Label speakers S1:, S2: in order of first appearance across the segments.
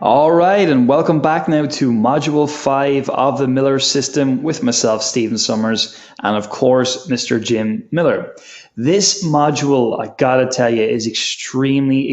S1: All right, and welcome back now to Module 5 of the Miller System with myself, Stephen Summers, and of course, Mr. Jim Miller. This module, I gotta tell you, is extremely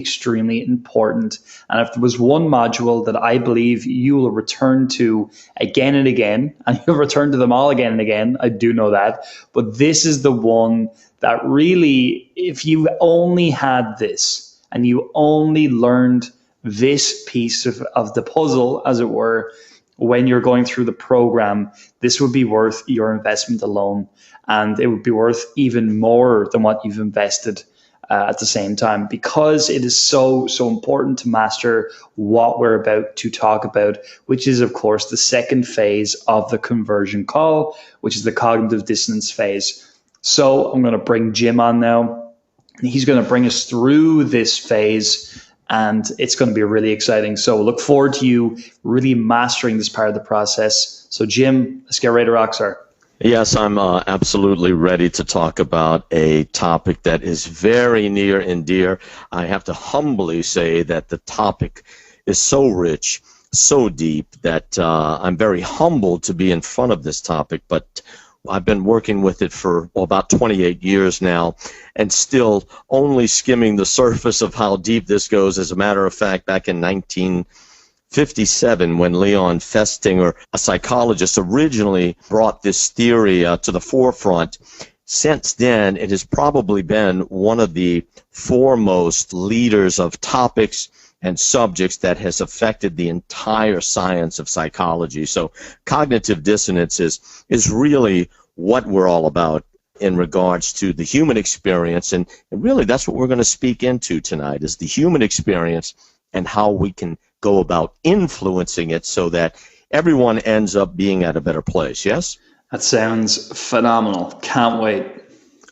S1: important. And if there was one module that I believe you will return to again and again, and you'll return to them all again and again, I do know that, but this is the one that really, if you only had this and you only learned this piece of the puzzle, as it were, when you're going through the program, this would be worth your investment alone. And it would be worth even more than what you've invested at the same time, because it is so important to master what we're about to talk about, which is, of course, the second phase of the conversion call, which is the cognitive dissonance phase. So I'm going to bring Jim on now. He's going to bring us through this phase, and it's going to be really exciting. So look forward to you really mastering this part of the process. So Jim, let's get ready to rock, sir.
S2: Yes, I'm absolutely ready to talk about a topic that is very near and dear. I have to humbly say that the topic is so rich, so deep, that I'm very humbled to be in front of this topic, but I've been working with it for about 28 years now and still only skimming the surface of how deep this goes. As a matter of fact, back in 1957, when Leon Festinger, a psychologist, originally brought this theory to the forefront, since then it has probably been one of the foremost leaders of topics and subjects that has affected the entire science of psychology. So cognitive dissonance is really what we're all about in regards to the human experience, and really that's what we're going to speak into tonight, is the human experience and how we can go about influencing it so that everyone ends up being at a better place. Yes?
S1: That sounds phenomenal. Can't wait.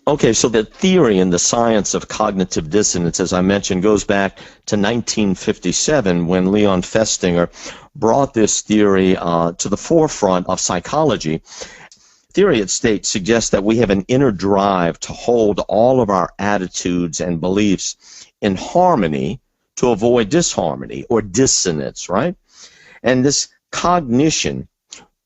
S2: Okay, so the theory and the science of cognitive dissonance, as I mentioned, goes back to 1957 when Leon Festinger brought this theory to the forefront of psychology. Theory, it states, suggests that we have an inner drive to hold all of our attitudes and beliefs in harmony to avoid disharmony or dissonance, right? And this cognition,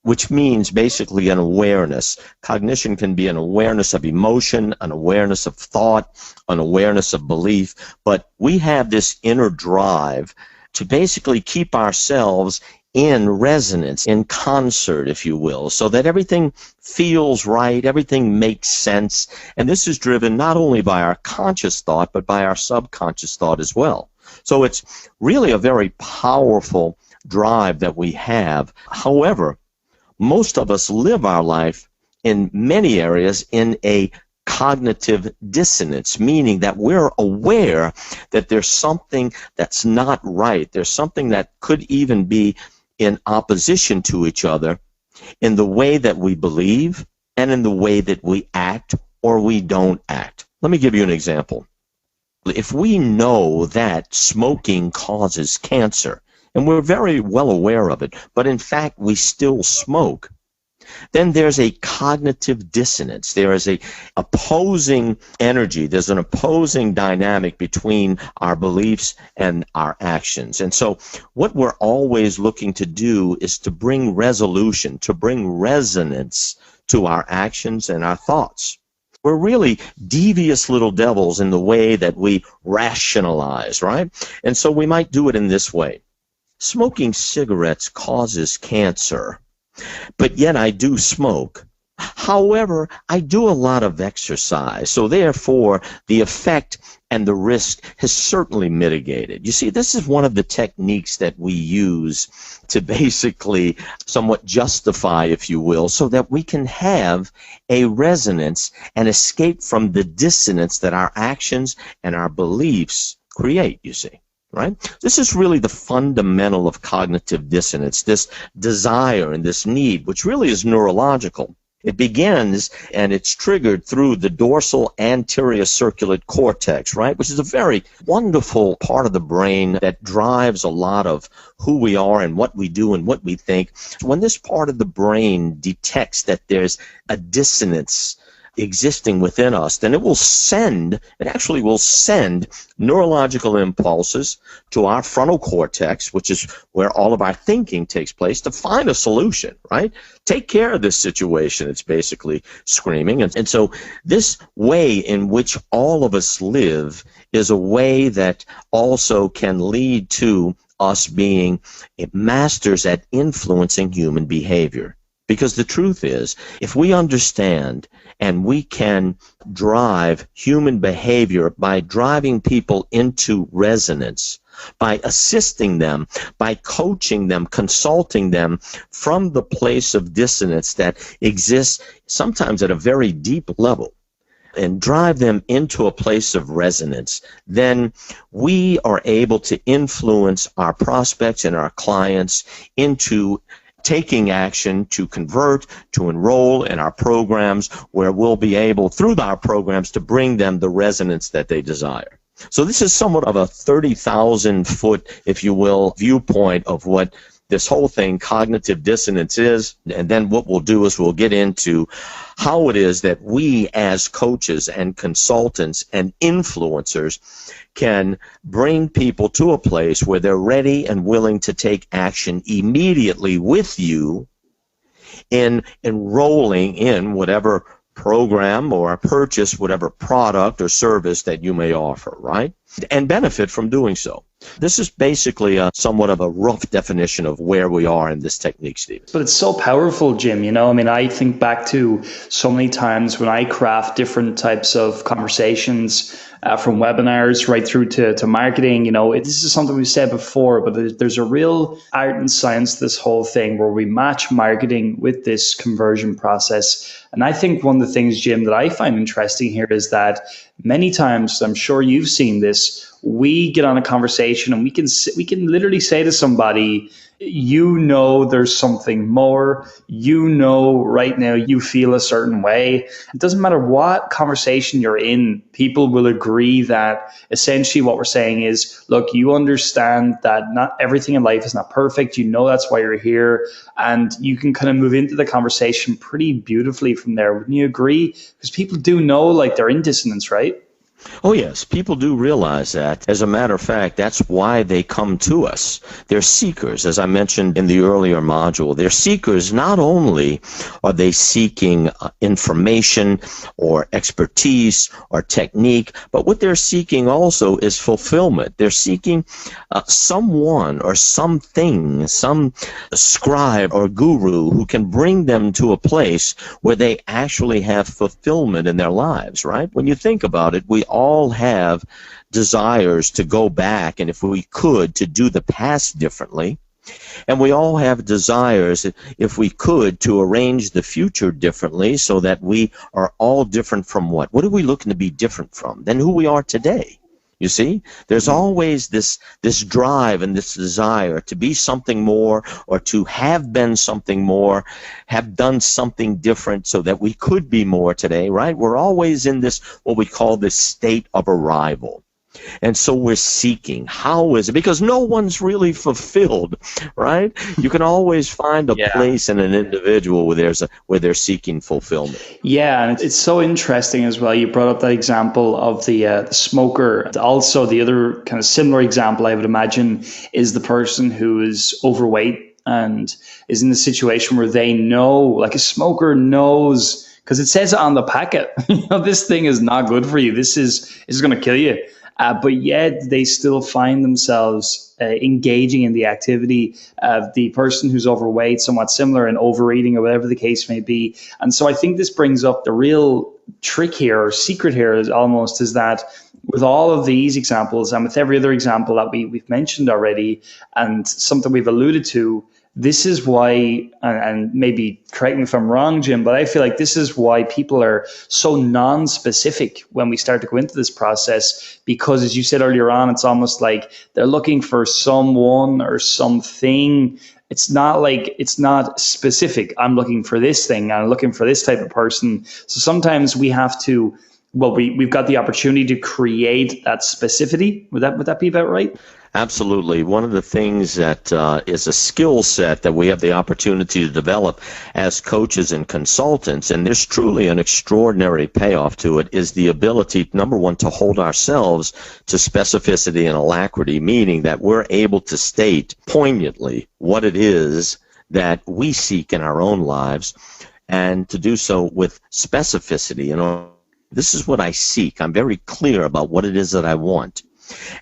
S2: which means basically an awareness. Cognition can be an awareness of emotion, an awareness of thought, an awareness of belief, but we have this inner drive to basically keep ourselves in resonance, in concert, if you will, so that everything feels right, everything makes sense, and this is driven not only by our conscious thought, but by our subconscious thought as well. So it's really a very powerful drive that we have. However, most of us live our life in many areas in a cognitive dissonance, meaning that we're aware that there's something that's not right. There's something that could even be in opposition to each other in the way that we believe and in the way that we act or we don't act. Let me give you an example. If we know that smoking causes cancer, and we're very well aware of it, but in fact we still smoke, then there's a cognitive dissonance. There is a opposing energy. There's an opposing dynamic between our beliefs and our actions. And so what we're always looking to do is to bring resolution, to bring resonance to our actions and our thoughts. We're really devious little devils in the way that we rationalize, right? And so we might do it in this way. Smoking cigarettes causes cancer, but yet I do smoke. However, I do a lot of exercise, so therefore the effect and the risk has certainly mitigated. You see, this is one of the techniques that we use to basically somewhat justify, if you will, so that we can have a resonance and escape from the dissonance that our actions and our beliefs create, you see. Right? This is really the fundamental of cognitive dissonance, this desire and this need, which really is neurological. It begins and it's triggered through the dorsal anterior cingulate cortex, right, which is a very wonderful part of the brain that drives a lot of who we are and what we do and what we think. When this part of the brain detects that there's a dissonance existing within us, then it actually will send neurological impulses to our frontal cortex, which is where all of our thinking takes place, to find a solution, right? Take care of this situation, it's basically screaming. And so this way in which all of us live is a way that also can lead to us being masters at influencing human behavior. Because the truth is, if we understand and we can drive human behavior by driving people into resonance, by assisting them, by coaching them, consulting them from the place of dissonance that exists sometimes at a very deep level, and drive them into a place of resonance, then we are able to influence our prospects and our clients into taking action to convert, to enroll in our programs, where we'll be able, through our programs, to bring them the resonance that they desire. So this is somewhat of a 30,000-foot, if you will, viewpoint of what this whole thing, cognitive dissonance, is. And then what we'll do is we'll get into how it is that we as coaches and consultants and influencers can bring people to a place where they're ready and willing to take action immediately with you in enrolling in whatever program or purchase whatever product or service that you may offer, right? And benefit from doing so. This is basically somewhat of a rough definition of where we are in this technique, Steve.
S1: But it's so powerful, Jim. I mean, I think back to so many times when I craft different types of conversations, from webinars right through to marketing. This is something we've said before, but there's a real art and science to this whole thing where we match marketing with this conversion process. And I think one of the things, Jim, that I find interesting here is that many times, I'm sure you've seen this, we get on a conversation and we can literally say to somebody, there's something more, right now you feel a certain way. It doesn't matter what conversation you're in, people will agree that essentially what we're saying is, look, you understand that not everything in life is not perfect. That's why you're here. And you can kind of move into the conversation pretty beautifully from there. Wouldn't you agree? Because people do know, like, they're in dissonance, right?
S2: Oh, yes, people do realize that. As a matter of fact, that's why they come to us. They're seekers, as I mentioned in the earlier module. They're seekers. Not only are they seeking information or expertise or technique, but what they're seeking also is fulfillment. They're seeking someone or something, some scribe or guru who can bring them to a place where they actually have fulfillment in their lives, right? When you think about it, we all have desires to go back, and if we could, to do the past differently. And we all have desires, if we could, to arrange the future differently so that we are all different from what? What are we looking to be different from? Than who we are today. You see, there's always this drive and this desire to be something more, or to have been something more, have done something different so that we could be more today, right? We're always in this, what we call this state of arrival. And so we're seeking. How is it? Because no one's really fulfilled, right? You can always find a place in an individual where they're seeking fulfillment.
S1: Yeah, and it's so interesting as well. You brought up that example of the smoker. Also, the other kind of similar example, I would imagine, is the person who is overweight and is in a situation where they know, like a smoker knows, because it says on the packet, this thing is not good for you. This is going to kill you. But yet they still find themselves engaging in the activity of the person who's overweight, somewhat similar, and overeating, or whatever the case may be. And so I think this brings up the real trick here, or secret here, is that with all of these examples, and with every other example that we've mentioned already, and something we've alluded to, this is why, and maybe correct me if I'm wrong, Jim, but I feel like this is why people are so non-specific when we start to go into this process, because as you said earlier on, it's almost like they're looking for someone or something. It's not specific. I'm looking for this thing. I'm looking for this type of person. So sometimes we have to, we've got the opportunity to create that specificity. Would that be about right?
S2: Absolutely. One of the things that is a skill set that we have the opportunity to develop as coaches and consultants, and there's truly an extraordinary payoff to it, is the ability, number one, to hold ourselves to specificity and alacrity, meaning that we're able to state poignantly what it is that we seek in our own lives, and to do so with specificity. This is what I seek. I'm very clear about what it is that I want.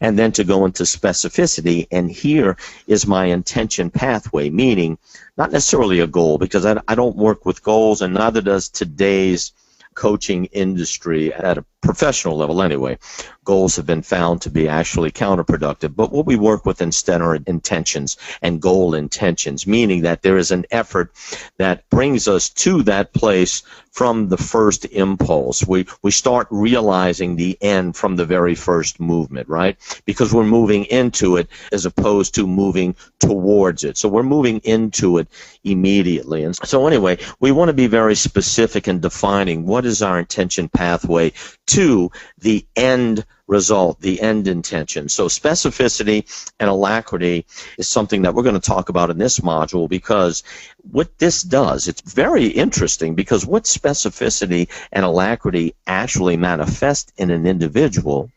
S2: And then to go into specificity, and here is my intention pathway, meaning not necessarily a goal, because I don't work with goals, and neither does today's coaching industry at a professional level anyway. Goals have been found to be actually counterproductive, but what we work with instead are intentions and goal intentions, meaning that there is an effort that brings us to that place from the first impulse. We start realizing the end from the very first movement, right? Because we're moving into it as opposed to moving towards it. So we're moving into it immediately. And so anyway, we want to be very specific in defining what is our intention pathway to the end result, the end intention. So specificity and alacrity is something that we're going to talk about in this module, because what this does, it's very interesting, because what specificity and alacrity actually manifest in an individual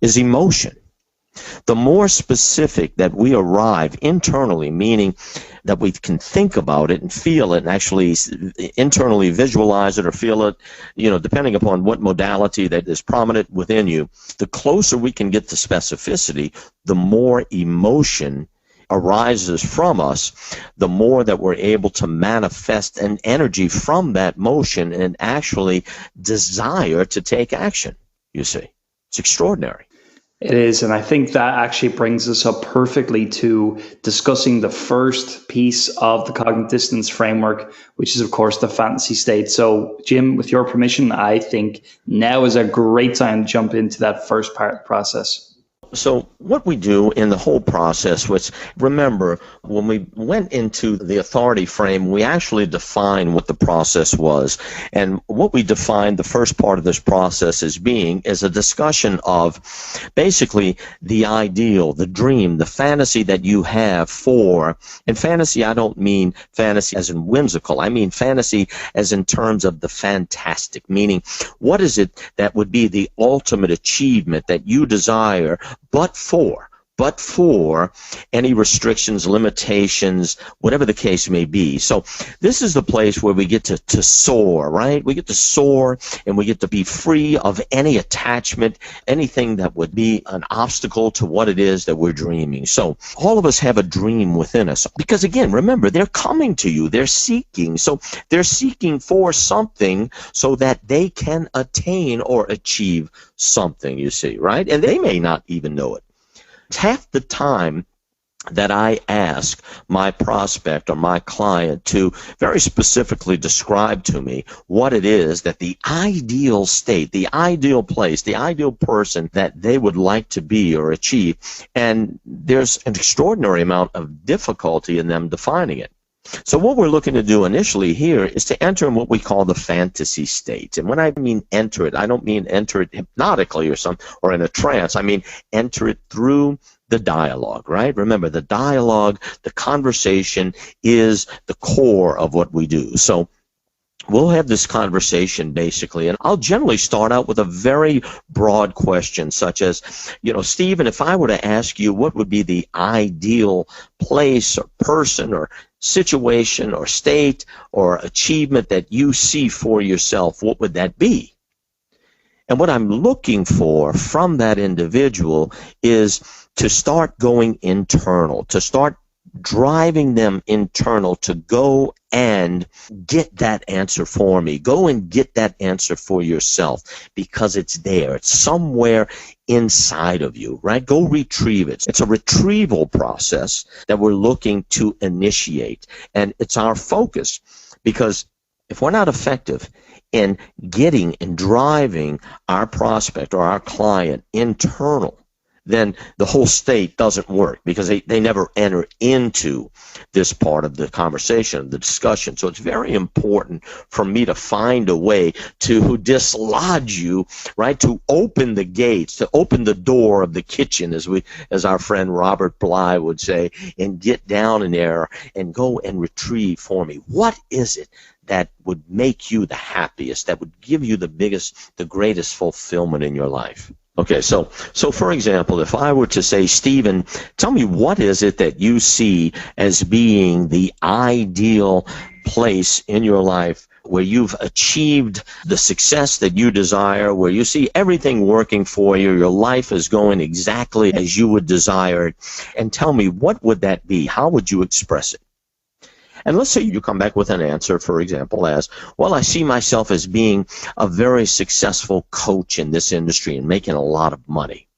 S2: is emotion. The more specific that we arrive internally, meaning that we can think about it and feel it and actually internally visualize it or feel it, depending upon what modality that is prominent within you, the closer we can get to specificity, the more emotion arises from us, the more that we're able to manifest an energy from that motion and actually desire to take action, you see. It's extraordinary.
S1: It is, and I think that actually brings us up perfectly to discussing the first piece of the cognitive dissonance framework, which is, of course, the fantasy state. So, Jim, with your permission, I think now is a great time to jump into that first part of the process.
S2: So what we do in the whole process was, remember, when we went into the authority frame, we actually defined what the process was. And what we defined the first part of this process as being is a discussion of basically the ideal, the dream, the fantasy that you have for, and fantasy, I don't mean fantasy as in whimsical, I mean fantasy as in terms of the fantastic, meaning what is it that would be the ultimate achievement that you desire, but for any restrictions, limitations, whatever the case may be. So this is the place where we get to soar, right? We get to soar, and we get to be free of any attachment, anything that would be an obstacle to what it is that we're dreaming. So all of us have a dream within us, because again, remember, they're coming to you, they're seeking. So they're seeking for something so that they can attain or achieve something, you see, right? And they may not even know it. Half the time that I ask my prospect or my client to very specifically describe to me what it is that the ideal state, the ideal place, the ideal person that they would like to be or achieve, and there's an extraordinary amount of difficulty in them defining it. So what we're looking to do initially here is to enter in what we call the fantasy state. And when I mean enter it, I don't mean enter it hypnotically or in a trance. I mean enter it through the dialogue, right? Remember, the dialogue, the conversation is the core of what we do. So we'll have this conversation basically, and I'll generally start out with a very broad question, such as, Stephen, if I were to ask you what would be the ideal place or person or situation or state or achievement that you see for yourself, what would that be? And what I'm looking for from that individual is to start going internal, to start driving them internal to go and get that answer for me. Go and get that answer for yourself, because it's there. It's somewhere inside of you, right? Go retrieve it. It's a retrieval process that we're looking to initiate. And it's our focus, because if we're not effective in getting and driving our prospect or our client internal, then the whole state doesn't work because they never enter into this part of the conversation, the discussion. So it's very important for me to find a way to dislodge you, right? To open the gates, to open the door of the kitchen, as our friend Robert Bly would say, and get down in there and go and retrieve for me. What is it that would make you the happiest, that would give you the greatest fulfillment in your life? Okay, so for example, if I were to say, Stephen, tell me what is it that you see as being the ideal place in your life where you've achieved the success that you desire, where you see everything working for you, your life is going exactly as you would desire it, and tell me, what would that be? How would you express it? And let's say you come back with an answer, for example, as, well, I see myself as being a very successful coach in this industry and making a lot of money.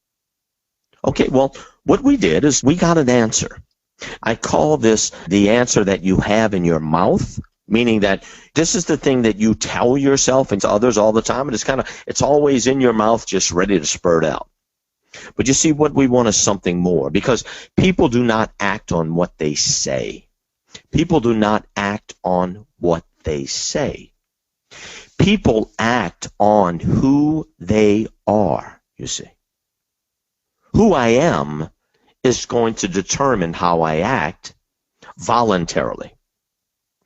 S2: Okay, well, what we did is we got an answer. I call this the answer that you have in your mouth, meaning that this is the thing that you tell yourself and to others all the time, and it's always in your mouth, just ready to spurt out. But you see, what we want is something more, because people do not act on what they say. People do not act on what they say. People act on who they are, you see. Who I am is going to determine how I act voluntarily.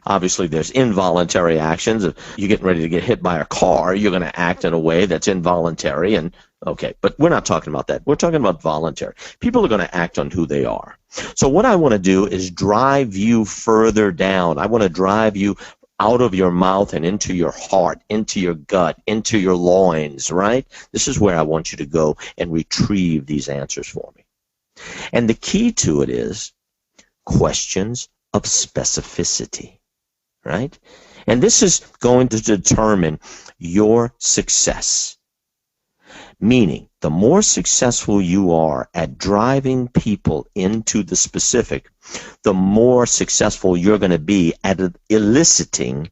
S2: Obviously, there's involuntary actions. If you're getting ready to get hit by a car, you're going to act in a way that's involuntary. And okay, but we're not talking about that. We're talking about voluntary. People are going to act on who they are. So what I want to do is drive you further down. I want to drive you out of your mouth and into your heart, into your gut, into your loins, right? This is where I want you to go and retrieve these answers for me. And the key to it is questions of specificity, right? And this is going to determine your success. Meaning, the more successful you are at driving people into the specific, the more successful you're going to be at eliciting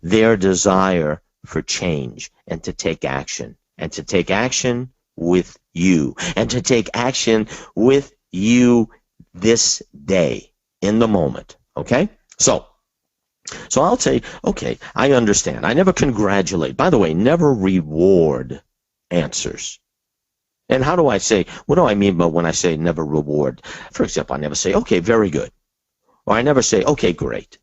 S2: their desire for change and to take action, and to take action with you, and to take action with you this day, in the moment, okay? So I'll say, okay, I understand. I never congratulate. By the way, never reward answers. And how do I say, what do I mean by when I say never reward? For example, I never say, okay, very good. Or I never say, okay, great.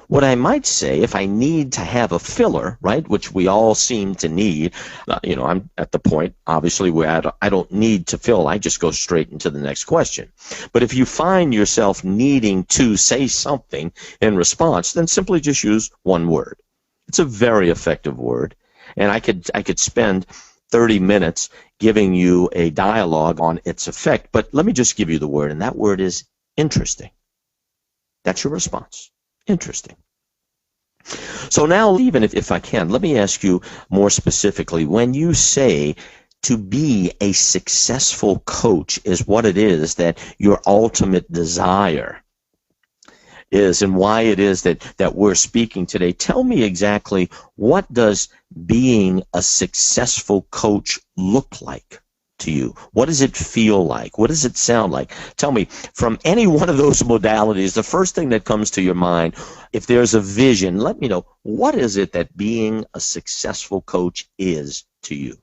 S2: What I might say, if I need to have a filler, right, which we all seem to need, I'm at the point, obviously, where I don't need to fill. I just go straight into the next question. But if you find yourself needing to say something in response, then simply just use one word. It's a very effective word. And I could spend 30 minutes giving you a dialogue on its effect, but let me just give you the word, and that word is interesting. That's your response. Interesting. So now, even if I can, let me ask you more specifically, when you say to be a successful coach is what it is that your ultimate desire is, and why it is that we're speaking today, tell me exactly, what does being a successful coach look like to you? What does it feel like? What does it sound like? Tell me, from any one of those modalities, the first thing that comes to your mind, if there's a vision, let me know, what is it that being a successful coach is to you?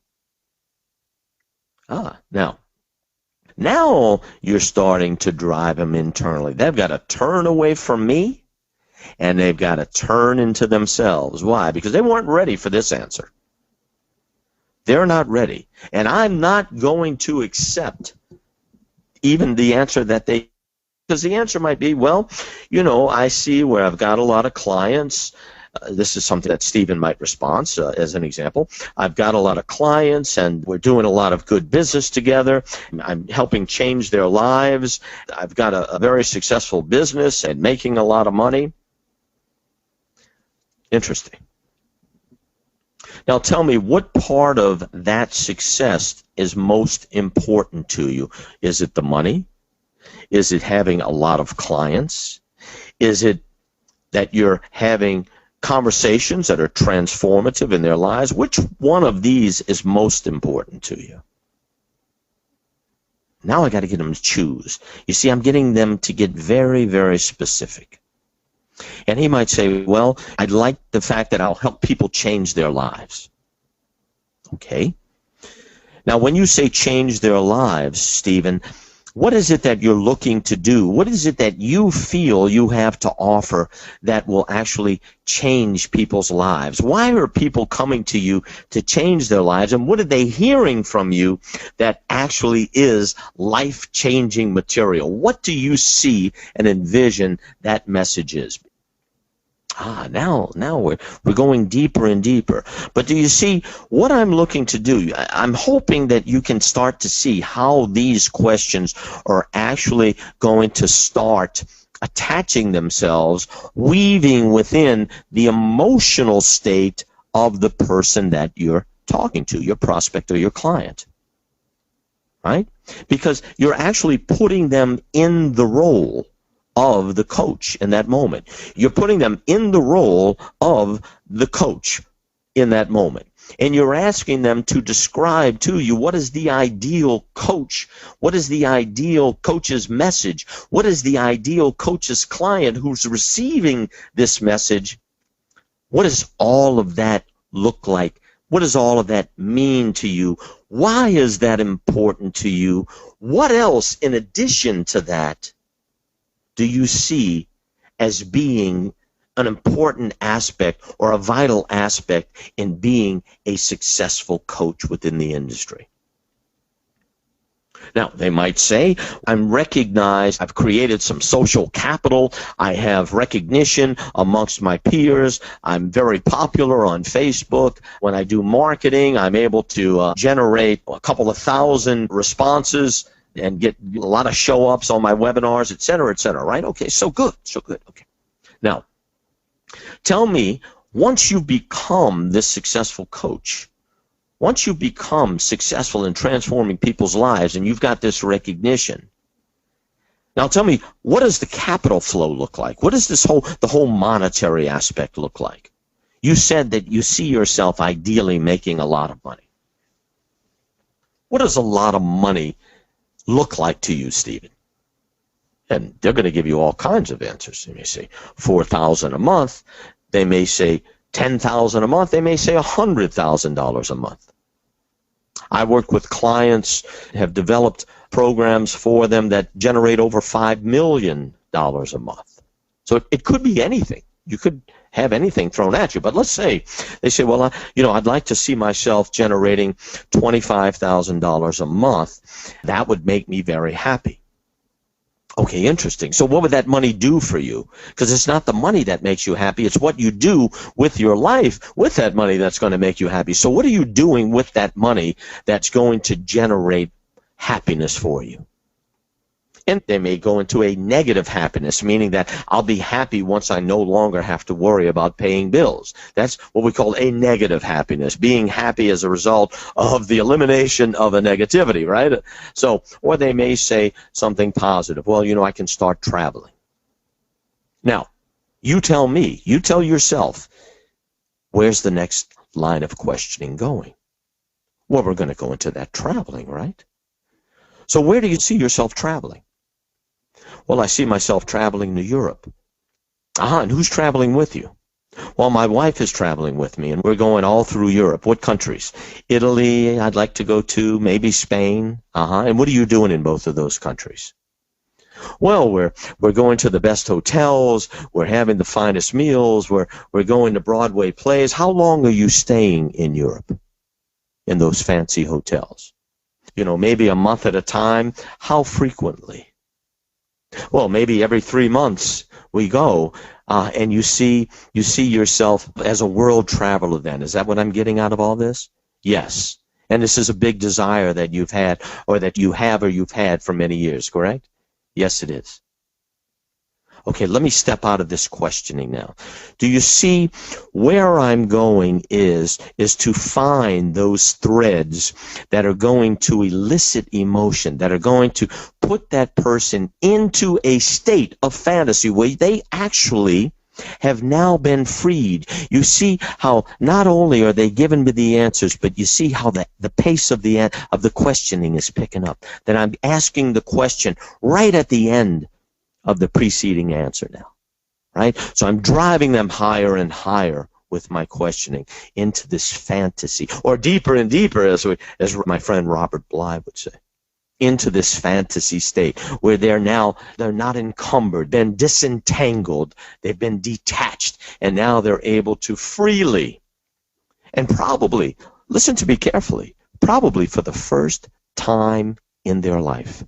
S2: Now you're starting to drive them internally. They've got to turn away from me, and they've got to turn into themselves. Why? Because they weren't ready for this answer. They're not ready. And I'm not going to accept even the answer that they, because the answer might be, well, I see where I've got a lot of clients. This is something that Stephen might respond, as an example. I've got a lot of clients, and we're doing a lot of good business together. I'm helping change their lives. I've got a very successful business and making a lot of money. Interesting. Now tell me, what part of that success is most important to you? Is it the money? Is it having a lot of clients? Is it that you're having conversations that are transformative in their lives? Which one of these is most important to you? Now I got to get them to choose. You see, I'm getting them to get very, very specific. And he might say, well, I'd like the fact that I'll help people change their lives. Okay. Now, when you say change their lives, Stephen, what is it that you're looking to do? What is it that you feel you have to offer that will actually change people's lives? Why are people coming to you to change their lives? And what are they hearing from you that actually is life-changing material? What do you see and envision that message is? Now we're going deeper and deeper. But do you see what I'm looking to do? I'm hoping that you can start to see how these questions are actually going to start attaching themselves, weaving within the emotional state of the person that you're talking to, your prospect or your client. Right? Because you're actually putting them in the role of the coach in that moment. You're putting them in the role of the coach in that moment. And you're asking them to describe to you what is the ideal coach, what is the ideal coach's message, what is the ideal coach's client who's receiving this message. What does all of that look like? What does all of that mean to you? Why is that important to you? What else in addition to that do you see as being an important aspect or a vital aspect in being a successful coach within the industry? Now, they might say, I'm recognized, I've created some social capital, I have recognition amongst my peers, I'm very popular on Facebook. When I do marketing, I'm able to generate a couple of thousand responses and get a lot of show-ups on my webinars, et cetera, right? Okay, so good, okay. Now, tell me, once you become this successful coach, once you become successful in transforming people's lives and you've got this recognition, now tell me, what does the capital flow look like? What does the whole monetary aspect look like? You said that you see yourself ideally making a lot of money. What does a lot of money look like to you, Stephen? And they're going to give you all kinds of answers. They may say $4,000 a month. They may say $10,000 a month. They may say $100,000 a month. I work with clients, have developed programs for them that generate over $5 million a month. So it could be anything. You could have anything thrown at you. But let's say they say, well, I'd like to see myself generating $25,000 a month. That would make me very happy. Okay, interesting. So what would that money do for you? Because it's not the money that makes you happy. It's what you do with your life with that money that's going to make you happy. So what are you doing with that money that's going to generate happiness for you? And they may go into a negative happiness, meaning that I'll be happy once I no longer have to worry about paying bills. That's what we call a negative happiness, being happy as a result of the elimination of a negativity, right? So, or they may say something positive. Well, I can start traveling. Now, you tell me, you tell yourself, where's the next line of questioning going? Well, we're going to go into that traveling, right? So where do you see yourself traveling? Well, I see myself traveling to Europe. And who's traveling with you? Well, my wife is traveling with me, and we're going all through Europe. What countries? Italy, I'd like to go to, maybe Spain. And what are you doing in both of those countries? Well, we're going to the best hotels, we're having the finest meals, we're going to Broadway plays. How long are you staying in Europe in those fancy hotels? Maybe a month at a time. How frequently? Well, maybe every 3 months we go, and you see yourself as a world traveler then. Is that what I'm getting out of all this? Yes. And this is a big desire that you've had, or that you have or you've had for many years, correct? Yes, it is. Okay, let me step out of this questioning now. Do you see where I'm going is to find those threads that are going to elicit emotion, that are going to put that person into a state of fantasy where they actually have now been freed. You see how not only are they given me the answers, but you see how the pace of the questioning is picking up. That I'm asking the question right at the end of the preceding answer now, right? So I'm driving them higher and higher with my questioning into this fantasy, or deeper and deeper, as my friend Robert Bly would say, into this fantasy state where they're not encumbered, been disentangled, they've been detached, and now they're able to freely, and probably, listen to me carefully, probably for the first time in their life,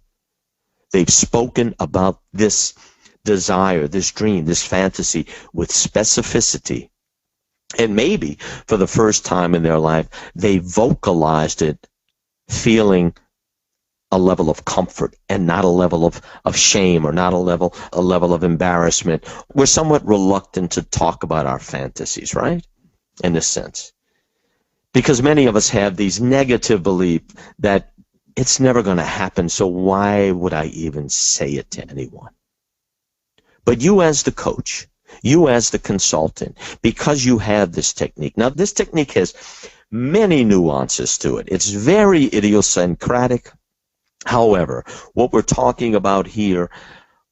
S2: they've spoken about this desire, this dream, this fantasy with specificity. And maybe for the first time in their life, they vocalized it feeling a level of comfort and not a level of shame, or not a level of embarrassment. We're somewhat reluctant to talk about our fantasies, right? In this sense. Because many of us have these negative beliefs that it's never going to happen, so why would I even say it to anyone? But you as the coach, you as the consultant, because you have this technique. Now, this technique has many nuances to it. It's very idiosyncratic. However, what we're talking about here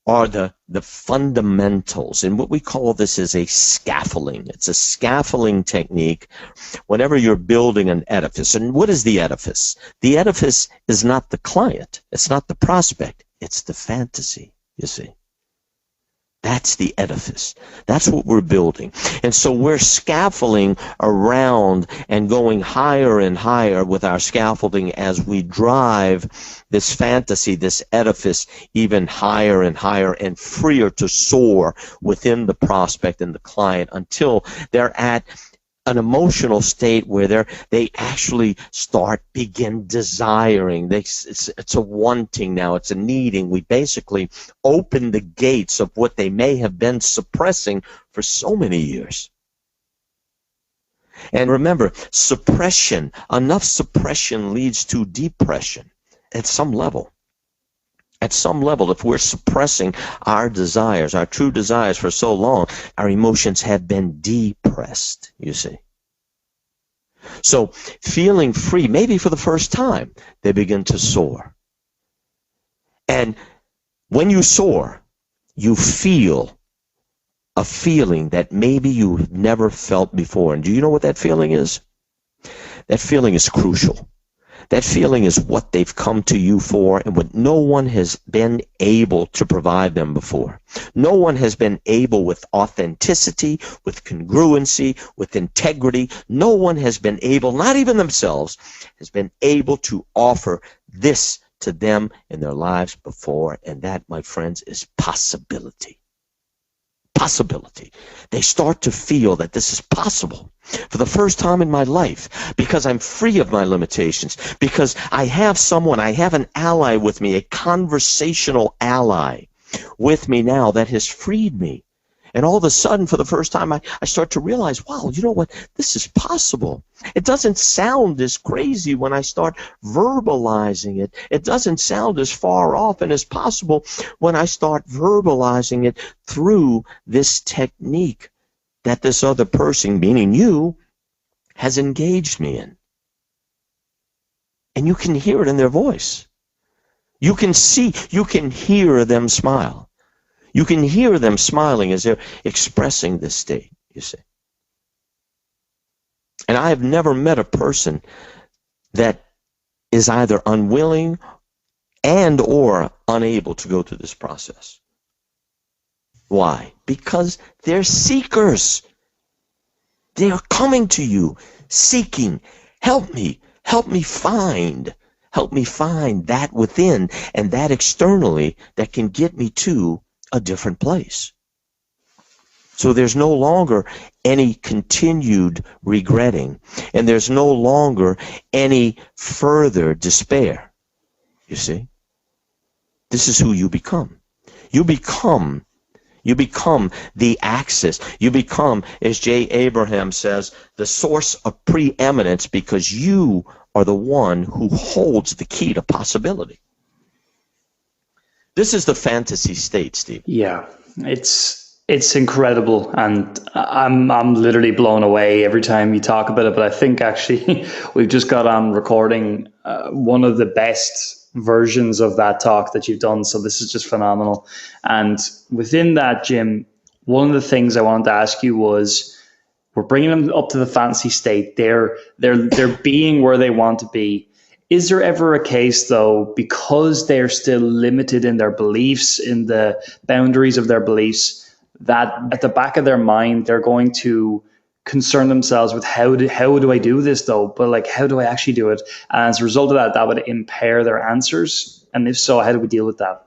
S2: are the fundamentals, and what we call this is a scaffolding. It's a scaffolding technique whenever you're building an edifice. And what is the edifice? The edifice is not the client. It's not the prospect. It's the fantasy, you see. That's the edifice. That's what we're building. And so we're scaffolding around and going higher and higher with our scaffolding as we drive this fantasy, this edifice, even higher and higher and freer to soar within the prospect and the client until they're at an emotional state where they actually begin desiring. It's a wanting now. It's a needing. We basically open the gates of what they may have been suppressing for so many years. And remember, enough suppression leads to depression at some level. At some level, if we're suppressing our desires, our true desires for so long, our emotions have been depressed, you see. So feeling free, maybe for the first time, they begin to soar. And when you soar, you feel a feeling that maybe you've never felt before. And do you know what that feeling is? That feeling is crucial. That feeling is what they've come to you for and what no one has been able to provide them before. No one has been able with authenticity, with congruency, with integrity. No one has been able, not even themselves, has been able to offer this to them in their lives before. And that, my friends, is possibility. Possibility. They start to feel that this is possible for the first time in my life because I'm free of my limitations, because I have an ally with me, a conversational ally with me now that has freed me. And all of a sudden, for the first time, I start to realize, wow, you know what? This is possible. It doesn't sound as crazy when I start verbalizing it. It doesn't sound as far off and as possible when I start verbalizing it through this technique that this other person, meaning you, has engaged me in. And you can hear it in their voice. You can hear them smile. You can hear them smiling as they're expressing this state, you see. And I have never met a person that is either unwilling and or unable to go through this process. Why? Because they're seekers. They are coming to you, seeking, help me find that within and that externally that can get me to a different place. So there's no longer any continued regretting, and there's no longer any further despair. You see? This is who you become. You become the axis. You become, as J. Abraham says, the source of preeminence because you are the one who holds the key to possibility. This is the fantasy state, Steve.
S1: Yeah, it's It's incredible, and I'm literally blown away every time you talk about it. But I think actually we've just got on recording one of the best versions of that talk that you've done. So this is just phenomenal. And within that, Jim, one of the things I wanted to ask you was, we're bringing them up to the fantasy state. They're being where they want to be. Is there ever a case, though, because they're still limited in their beliefs, in the boundaries of their beliefs, that at the back of their mind they're going to concern themselves with how do I do this though? But like, how do I actually do it? And as a result of that, that would impair their answers. And if so, how do we deal with that?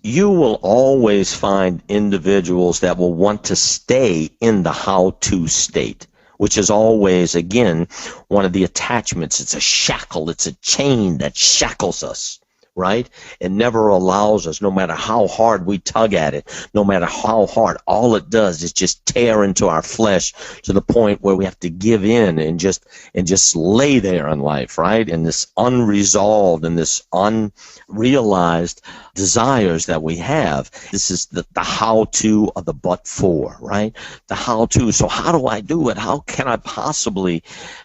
S2: You will always find individuals that will want to stay in the how-to state, which is always, again, one of the attachments. It's a shackle, it's a chain that shackles us, right? It never allows us, no matter how hard we tug at it, no matter how hard, all it does is just tear into our flesh to the point where we have to give in and just lay there in life, right? And this unresolved and this unrealized desires that we have. This is the how-to of the but-for, right? The how-to. So how do I do it? How can I possibly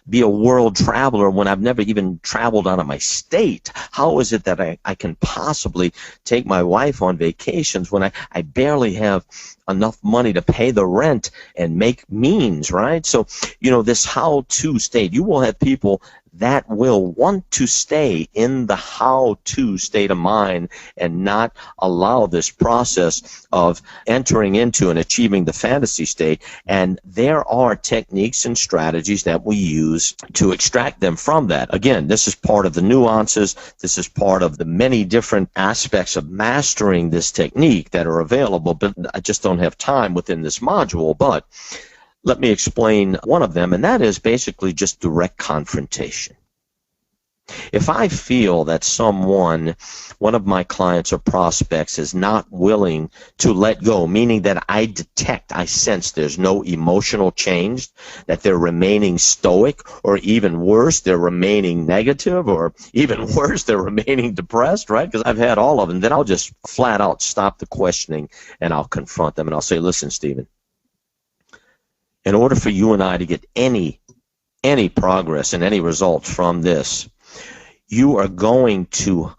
S2: be a world traveler when I've never even traveled out of my state? How is it that I can possibly take my wife on vacations when I barely have enough money to pay the rent and make means, right? So, this how-to state, you will have people that will want to stay in the how-to state of mind and not allow this process of entering into and achieving the fantasy state. And there are techniques and strategies that we use to extract them from that. Again, this is part of the nuances. This is part of the many different aspects of mastering this technique that are available, but I just don't have time within this module. But let me explain one of them, and that is basically just direct confrontation. If I feel that one of my clients or prospects is not willing to let go, meaning that I sense there's no emotional change, that they're remaining stoic, or even worse, they're remaining negative, or even worse, they're remaining depressed, right? Because I've had all of them. Then I'll just flat out stop the questioning and I'll confront them and I'll say, listen, Stephen, in order for you and I to get any progress and any results from this, you are going to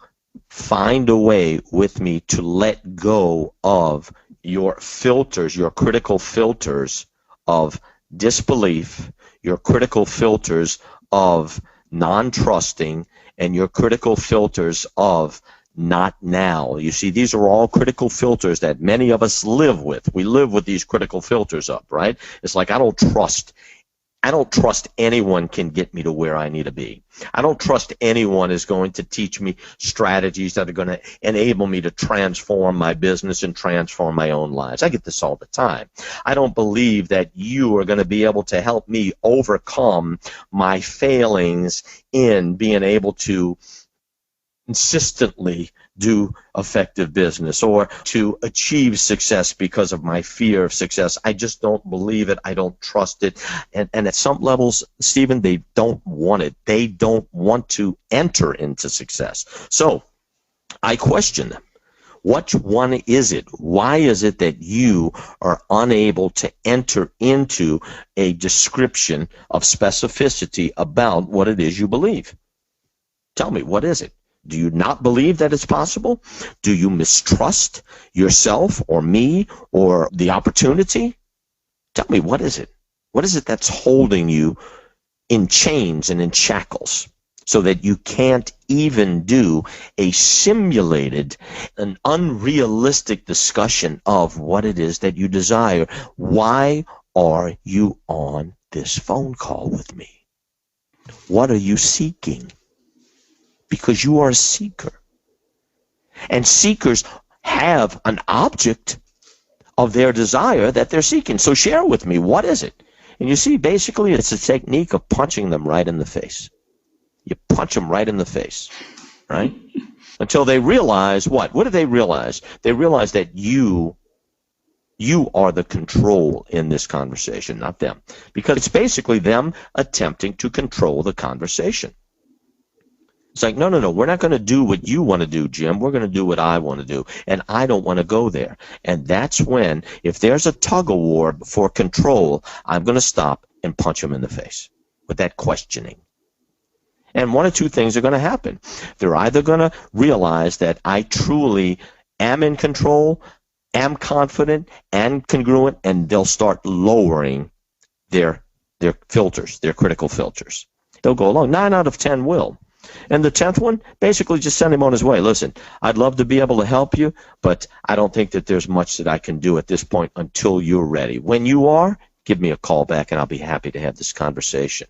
S2: find a way with me to let go of your filters, your critical filters of disbelief, your critical filters of non-trusting, and your critical filters of not now. You see, these are all critical filters that many of us live with. We live with these critical filters up, right? It's like, I don't trust anyone can get me to where I need to be. I don't trust anyone is going to teach me strategies that are going to enable me to transform my business and transform my own lives. I get this all the time. I don't believe that you are going to be able to help me overcome my failings in being able to consistently do effective business or to achieve success because of my fear of success. I just don't believe it. I don't trust it. And at some levels, Stephen, they don't want it. They don't want to enter into success. So I question them. Which one is it? Why is it that you are unable to enter into a description of specificity about what it is you believe? Tell me, what is it? Do you not believe that it's possible? Do you mistrust yourself or me or the opportunity? Tell me, what is it? What is it that's holding you in chains and in shackles so that you can't even do a simulated, an unrealistic discussion of what it is that you desire? Why are you on this phone call with me? What are you seeking? Because you are a seeker. And seekers have an object of their desire that they're seeking. So share with me, what is it? And you see, basically, it's a technique of punching them right in the face. You punch them right in the face, right? Until they realize what? What do they realize? They realize that you are the control in this conversation, not them. Because it's basically them attempting to control the conversation. It's like, no, no, no, we're not going to do what you want to do, Jim. We're going to do what I want to do, and I don't want to go there. And that's when, if there's a tug of war for control, I'm going to stop and punch them in the face with that questioning. And one of two things are going to happen. They're either going to realize that I truly am in control, am confident, and congruent, and they'll start lowering their filters, their critical filters. They'll go along. 9 out of 10 will. And the 10th one, basically just send him on his way. Listen, I'd love to be able to help you, but I don't think that there's much that I can do at this point until you're ready. When you are, give me a call back, and I'll be happy to have this conversation.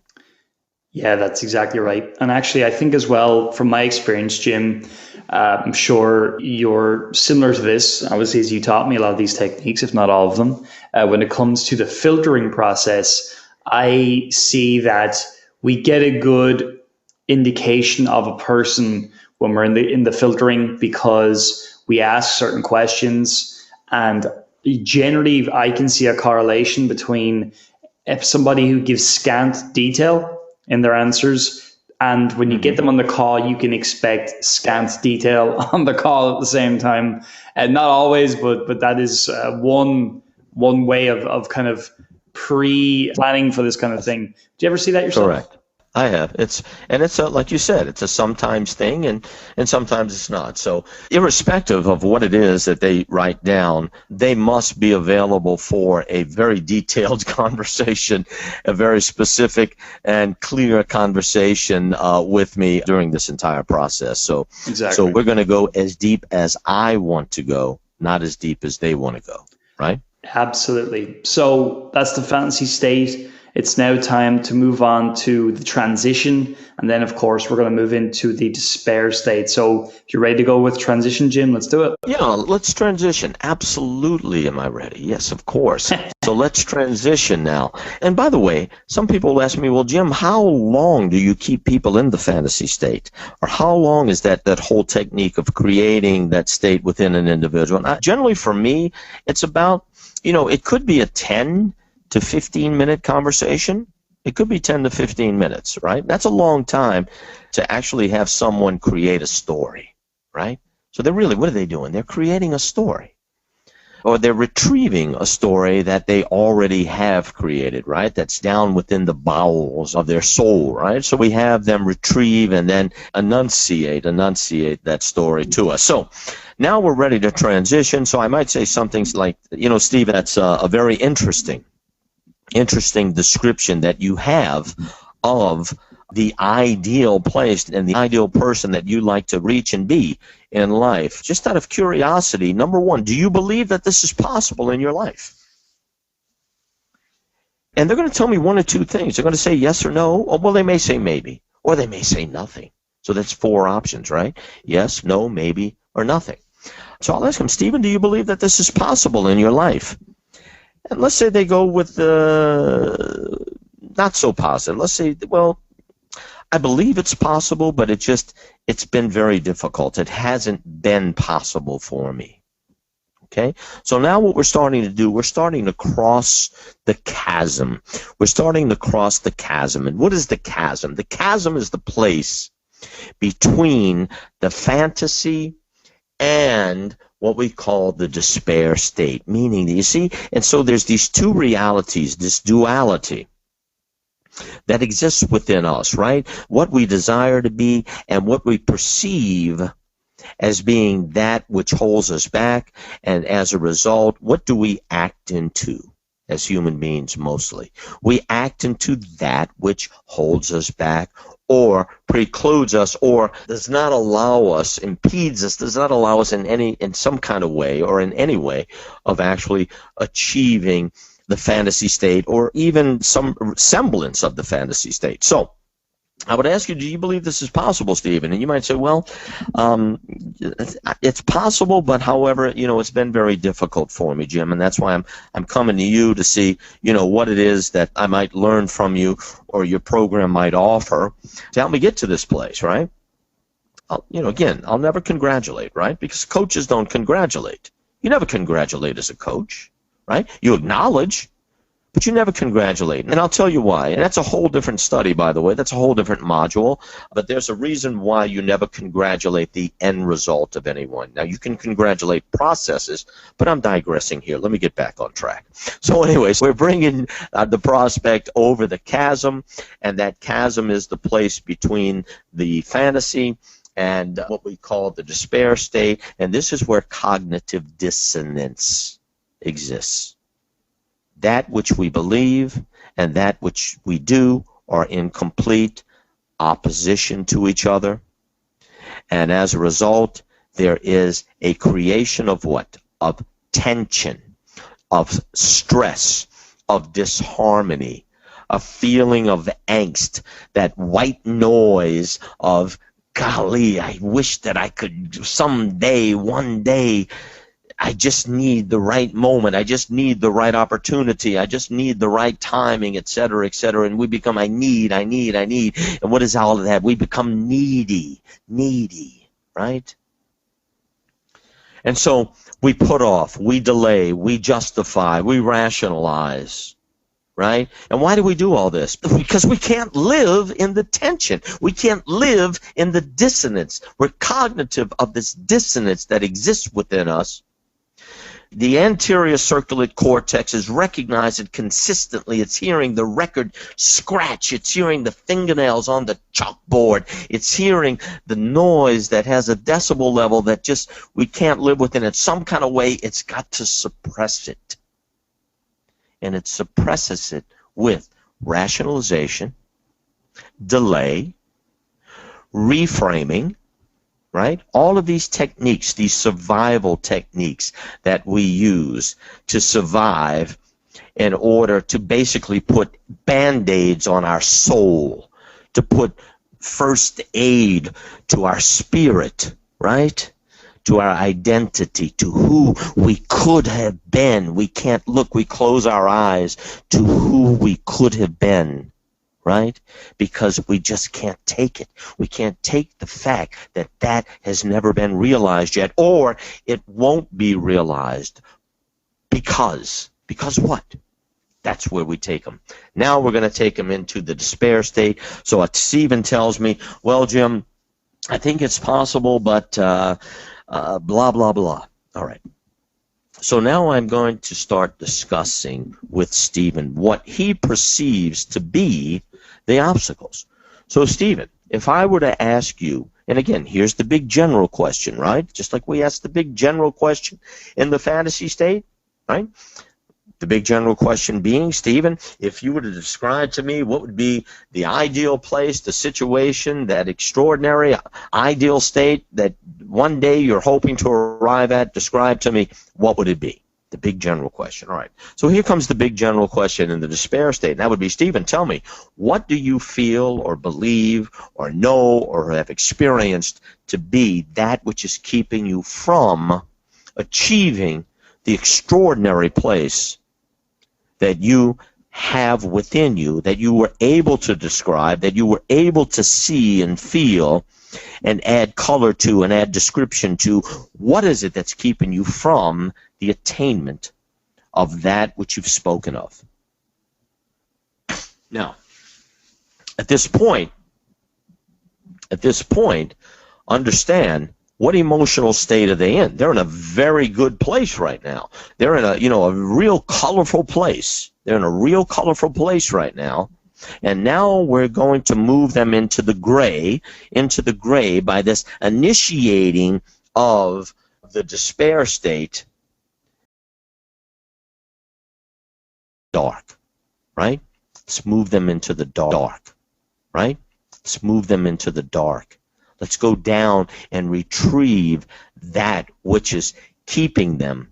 S1: Yeah, that's exactly right. And actually, I think as well, from my experience, Jim, I'm sure you're similar to this, obviously, as you taught me a lot of these techniques, if not all of them. When it comes to the filtering process, I see that we get a good indication of a person when we're in the filtering, because we ask certain questions, and generally I can see a correlation between if somebody who gives scant detail in their answers, and when you get them on the call, you can expect scant detail on the call at the same time. And not always, but that is one way of kind of pre-planning for this kind of thing. Do you ever see that yourself?
S2: Correct. I have. It's like you said, it's a sometimes thing, and sometimes it's not. So irrespective of what it is that they write down, they must be available for a very detailed conversation, a very specific and clear conversation with me during this entire process. So,
S1: Exactly.
S2: So we're going to go as deep as I want to go, not as deep as they want to go, right?
S1: Absolutely. So that's the fantasy state. It's now time to move on to the transition. And then, of course, we're going to move into the despair state. So if you're ready to go with transition, Jim, let's do it.
S2: Yeah, let's transition. Absolutely. Am I ready? Yes, of course. So let's transition now. And by the way, some people ask me, well, Jim, how long do you keep people in the fantasy state? Or how long is that whole technique of creating that state within an individual? And generally, for me, it's about, it could be a 10 to 15-minute conversation. It could be 10 to 15 minutes, right? That's a long time to actually have someone create a story, right? So what are they doing? They're creating a story. Or they're retrieving a story that they already have created, right? That's down within the bowels of their soul, right? So we have them retrieve and then enunciate that story to us. So now we're ready to transition. So I might say something like, Steve, that's a very interesting description that you have of the ideal place and the ideal person that you like to reach and be in life. Just out of curiosity, number one, do you believe that this is possible in your life? And they're going to tell me one of two things. They're going to say yes or no, or well, they may say maybe, or they may say nothing. So that's 4 options, right? Yes, no, maybe, or nothing. So I'll ask them, Stephen, do you believe that this is possible in your life? And let's say they go with not so positive. Let's say, well, I believe it's possible, but it's been very difficult. It hasn't been possible for me. Okay? So now what we're starting to do, we're starting to cross the chasm. We're starting to cross the chasm. And what is the chasm? The chasm is the place between the fantasy and what we call the despair state, meaning, you see, and so there's these two realities, this duality that exists within us, right? What we desire to be and what we perceive as being that which holds us back, and as a result, what do we act into as human beings mostly? We act into that which holds us back, or precludes us, or does not allow us, impedes us, does not allow us in some kind of way or in any way of actually achieving the fantasy state, or even some semblance of the fantasy state. So I would ask you, do you believe this is possible, Stephen? And you might say, well, it's possible, but however, it's been very difficult for me, Jim, and that's why I'm coming to you to see, what it is that I might learn from you or your program might offer to help me get to this place, right? Again, I'll never congratulate, right? Because coaches don't congratulate. You never congratulate as a coach, right? You acknowledge, but you never congratulate. And I'll tell you why. And that's a whole different study, by the way. That's a whole different module. But there's a reason why you never congratulate the end result of anyone. Now, you can congratulate processes, but I'm digressing here. Let me get back on track. So anyways, we're bringing the prospect over the chasm, and that chasm is the place between the fantasy and what we call the despair state. And this is where cognitive dissonance exists. That which we believe and that which we do are in complete opposition to each other. And as a result, there is a creation of what? Of tension, of stress, of disharmony, a feeling of angst, that white noise of, golly, I wish that I could someday, one day, I just need the right moment. I just need the right opportunity. I just need the right timing, et cetera, and we become, I need. And what is all of that? We become needy, right? And so we put off, we delay, we justify, we rationalize, right? And why do we do all this? Because we can't live in the tension. We can't live in the dissonance. We're cognitive of this dissonance that exists within us. The anterior cingulate cortex is recognizing consistently. It's hearing the record scratch. It's hearing the fingernails on the chalkboard. It's hearing the noise that has a decibel level that just we can't live within it. Some kind of way it's got to suppress it. And it suppresses it with rationalization, delay, reframing, right? All of these techniques, these survival techniques that we use to survive in order to basically put Band-Aids on our soul, to put first aid to our spirit, right? To our identity, to who we could have been. We can't look, we close our eyes to who we could have been, right? Because we just can't take it. We can't take the fact that that has never been realized yet, or it won't be realized. Because what? That's where we take them. Now we're going to take them into the despair state. So Stephen tells me, well, Jim, I think it's possible, but blah, blah, blah. All right. So now I'm going to start discussing with Stephen what he perceives to be the obstacles. So Stephen, if I were to ask you, and again, here's the big general question, right? Just like we asked the big general question in the fantasy state, right? The big general question being, Stephen, if you were to describe to me what would be the ideal place, the situation, that extraordinary ideal state that one day you're hoping to arrive at, describe to me, what would it be? The big general question. All right. So here comes the big general question in the despair state. And that would be, Stephen, tell me, what do you feel or believe or know or have experienced to be that which is keeping you from achieving the extraordinary place that you have within you, that you were able to describe, that you were able to see and feel and add color to and add description to? What is it that's keeping you from the attainment of that which you've spoken of? Now, at this point, understand, what emotional state are they in? They're in a very good place right now. They're in a real colorful place. They're in a real colorful place right now. And now we're going to move them into the gray by this initiating of the despair state. Dark, right? Let's move them into the dark, right? Let's move them into the dark. Let's go down and retrieve that which is keeping them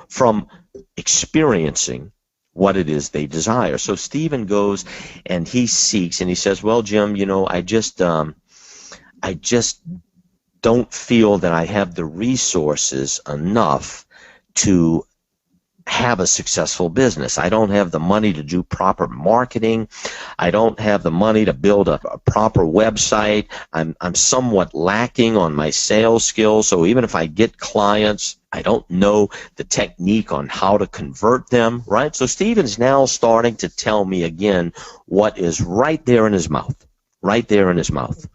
S2: from experiencing what it is they desire. So Stephen goes and he seeks and he says, well, Jim, I just don't feel that I have the resources enough to have a successful business. I don't have the money to do proper marketing. I don't have the money to build a proper website. I'm somewhat lacking on my sales skills. So even if I get clients, I don't know the technique on how to convert them, right? So Stephen's now starting to tell me again what is right there in his mouth, right there in his mouth.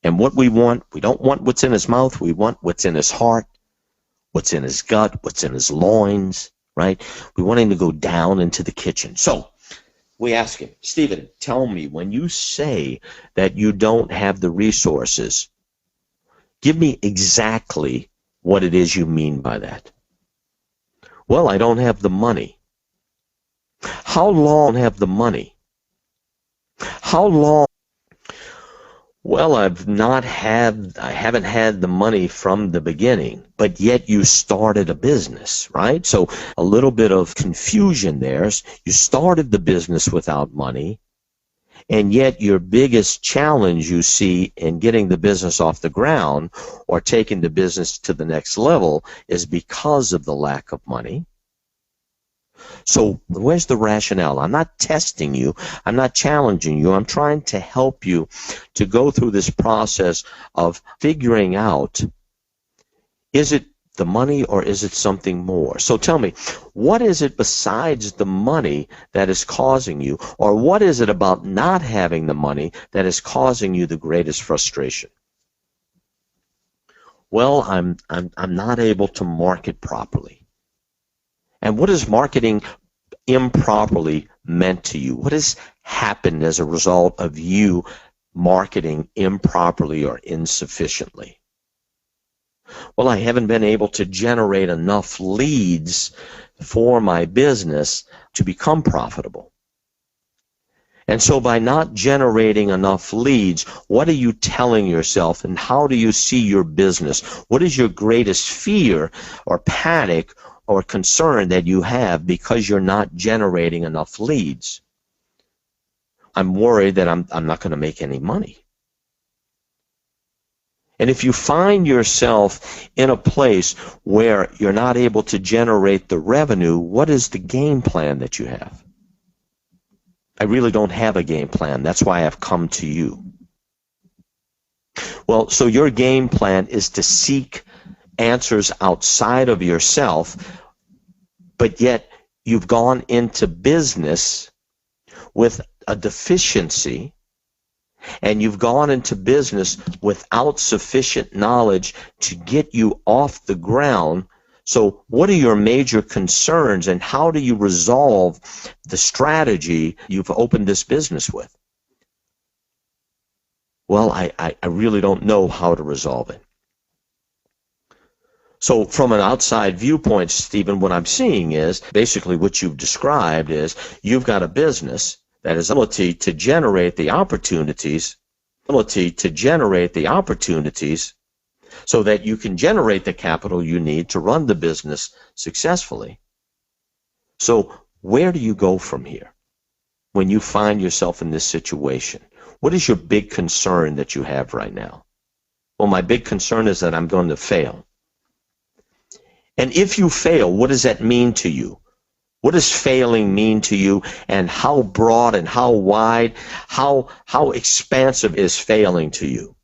S2: And what we don't want what's in his mouth. We want what's in his heart, what's in his gut, what's in his loins, right? We want him to go down into the kitchen. So we ask him, Stephen, tell me, when you say that you don't have the resources, give me exactly what it is you mean by that. Well, I don't have the money. How long have the money? How long? Well, I haven't had the money from the beginning, but yet you started a business, right? So a little bit of confusion there. You started the business without money, and yet your biggest challenge you see in getting the business off the ground or taking the business to the next level is because of the lack of money. So where's the rationale? I'm not testing you. I'm not challenging you. I'm trying to help you to go through this process of figuring out, is it the money or is it something more? So tell me, what is it besides the money that is causing you, or what is it about not having the money that is causing you the greatest frustration? Well, I'm not able to market properly. And what is marketing improperly meant to you? What has happened as a result of you marketing improperly or insufficiently? Well, I haven't been able to generate enough leads for my business to become profitable. And so by not generating enough leads, what are you telling yourself, and how do you see your business? What is your greatest fear or panic or concern that you have because you're not generating enough leads? I'm worried that I'm not going to make any money. And if you find yourself in a place where you're not able to generate the revenue, what is the game plan that you have? I really don't have a game plan. That's why I've come to you. Well, so your game plan is to seek answers outside of yourself, but yet you've gone into business with a deficiency, and you've gone into business without sufficient knowledge to get you off the ground. So what are your major concerns, and how do you resolve the strategy you've opened this business with? Well, I really don't know how to resolve it. So from an outside viewpoint, Stephen, what I'm seeing is basically what you've described is you've got a business that has ability to generate the opportunities, so that you can generate the capital you need to run the business successfully. So where do you go from here when you find yourself in this situation? What is your big concern that you have right now? Well, my big concern is that I'm going to fail. And if you fail, what does that mean to you? What does failing mean to you, and how broad and how wide, how expansive is failing to you?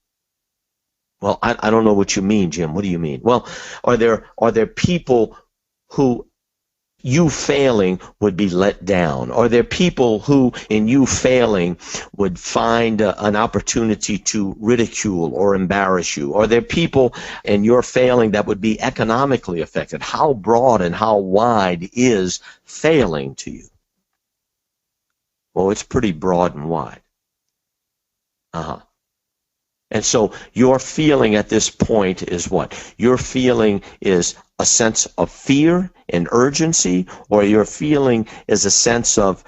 S2: Well, I don't know what you mean, Jim. What do you mean? Well, are there people who you failing would be let down? Are there people who in you failing would find an opportunity to ridicule or embarrass you? Are there people in your failing that would be economically affected? How broad and how wide is failing to you? Well, it's pretty broad and wide. And so your feeling at this point is what? Your feeling is a sense of fear and urgency, or your feeling is a sense of,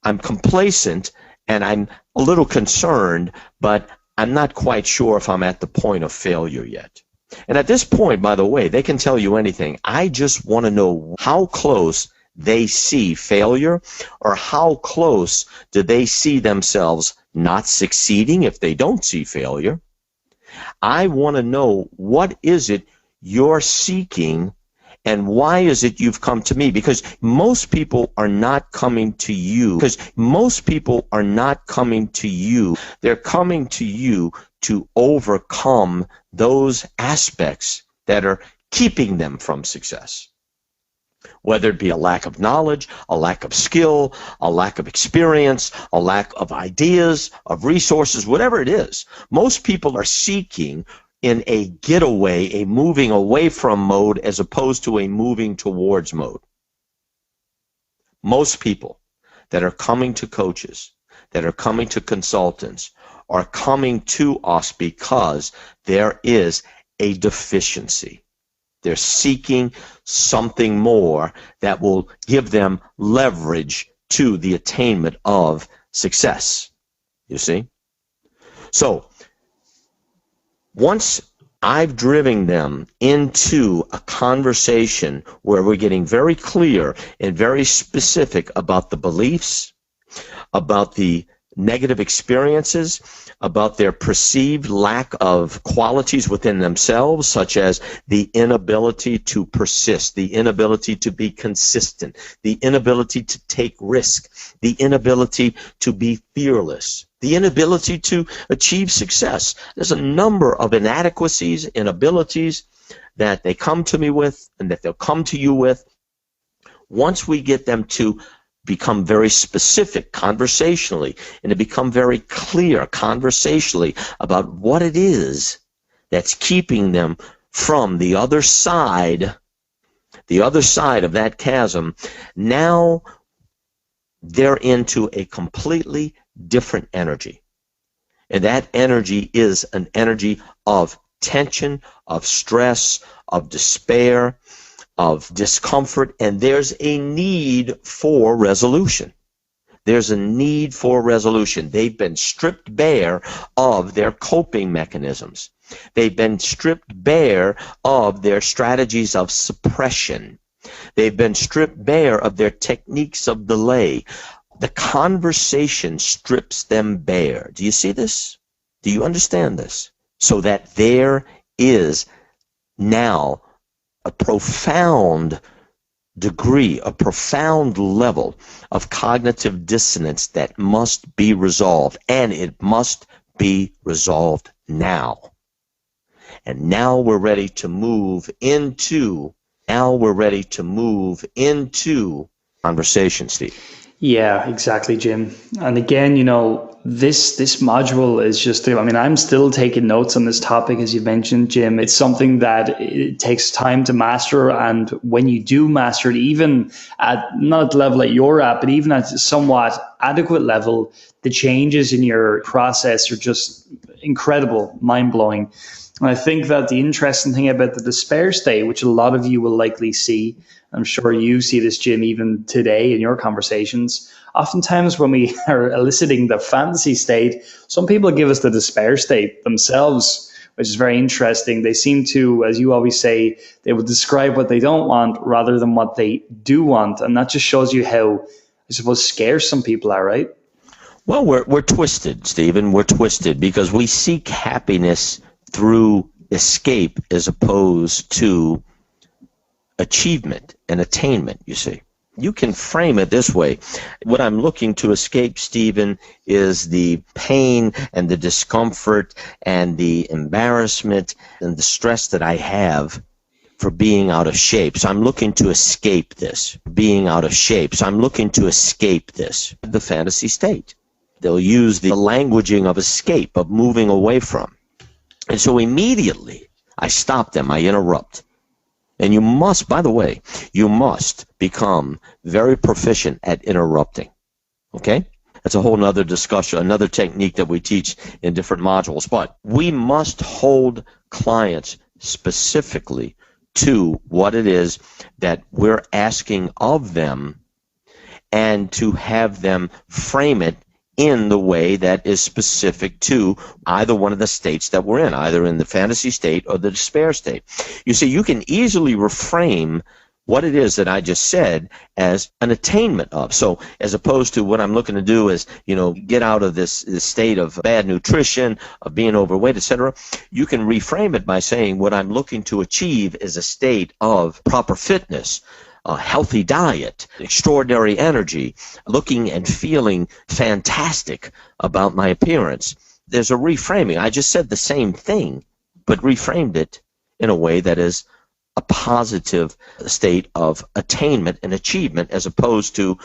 S2: I'm complacent and I'm a little concerned, but I'm not quite sure if I'm at the point of failure yet. And at this point, by the way, they can tell you anything. I just want to know how close they see failure, or how close do they see themselves not succeeding if they don't see failure. I want to know, what is it you're seeking, And why is it you've come to me? Because most people are not coming to you. They're coming to you to overcome those aspects that are keeping them from success. Whether it be a lack of knowledge, a lack of skill, a lack of experience, a lack of ideas, of resources, whatever it is. Most people are seeking in a getaway, a moving away from mode as opposed to a moving towards mode. Most people that are coming to coaches, that are coming to consultants, are coming to us because there is a deficiency. They're seeking something more that will give them leverage to the attainment of success. You see? So, once I've driven them into a conversation where we're getting very clear and very specific about the beliefs, about the negative experiences, about their perceived lack of qualities within themselves, such as the inability to persist, the inability to be consistent, the inability to take risk, the inability to be fearless, the inability to achieve success. There's a number of inadequacies, inabilities that they come to me with and that they'll come to you with. Once we get them to become very specific conversationally and to become very clear conversationally about what it is that's keeping them from the other side of that chasm, now they're into a completely different energy. And that energy is an energy of tension, of stress, of despair, of discomfort, and there's a need for resolution. There's a need for resolution. They've been stripped bare of their coping mechanisms. They've been stripped bare of their strategies of suppression. They've been stripped bare of their techniques of delay. The conversation strips them bare. Do you see this? Do you understand this? So that there is now a profound degree, a profound level of cognitive dissonance that must be resolved, and it must be resolved now. And now we're ready to move into conversation, Steve.
S1: Yeah, exactly, Jim. And again, this module is just, I'm still taking notes on this topic, as you mentioned, Jim. It's something that it takes time to master. And when you do master it, even at not at the level that you're at, but even at a somewhat adequate level, the changes in your process are just incredible, mind-blowing. And I think that the interesting thing about the despair state, which a lot of you will likely see, I'm sure you see this, Jim, even today in your conversations, oftentimes when we are eliciting the fantasy state, some people give us the despair state themselves, which is very interesting. They seem to, as you always say, they will describe what they don't want rather than what they do want. And that just shows you how, I suppose, scarce some people are, right?
S2: Well, we're twisted, Stephen. We're twisted because we seek happiness through escape as opposed to achievement and attainment, you see. You can frame it this way. What I'm looking to escape, Stephen, is the pain and the discomfort and the embarrassment and the stress that I have for being out of shape. So I'm looking to escape this, being out of shape. So I'm looking to escape this, the fantasy state. They'll use the languaging of escape, of moving away from. And so immediately I stop them, I interrupt. And you must, by the way, you must become very proficient at interrupting. Okay? That's a whole other discussion, another technique that we teach in different modules. But we must hold clients specifically to what it is that we're asking of them and to have them frame it in the way that is specific to either one of the states that we're in, either in the fantasy state or the despair state. You see, you can easily reframe what it is that I just said as an attainment of. So as opposed to what I'm looking to do is, get out of this state of bad nutrition, of being overweight, etc., you can reframe it by saying what I'm looking to achieve is a state of proper fitness, a healthy diet, extraordinary energy, looking and feeling fantastic about my appearance. There's a reframing. I just said the same thing, but reframed it in a way that is a positive state of attainment and achievement as opposed to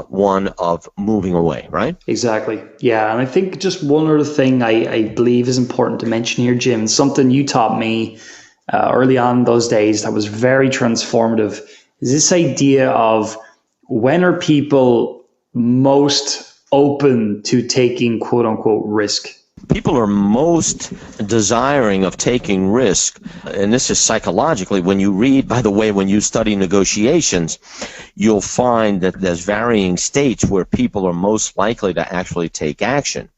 S2: one of moving away, right?
S1: Exactly. Yeah. And I think just one other thing I believe is important to mention here, Jim, something you taught me early on in those days that was very transformative, is this idea of when are people most open to taking quote unquote risk?
S2: People are most desiring of taking risk, and this is psychologically. When you read, by the way, when you study negotiations, you'll find that there's varying states where people are most likely to actually take action.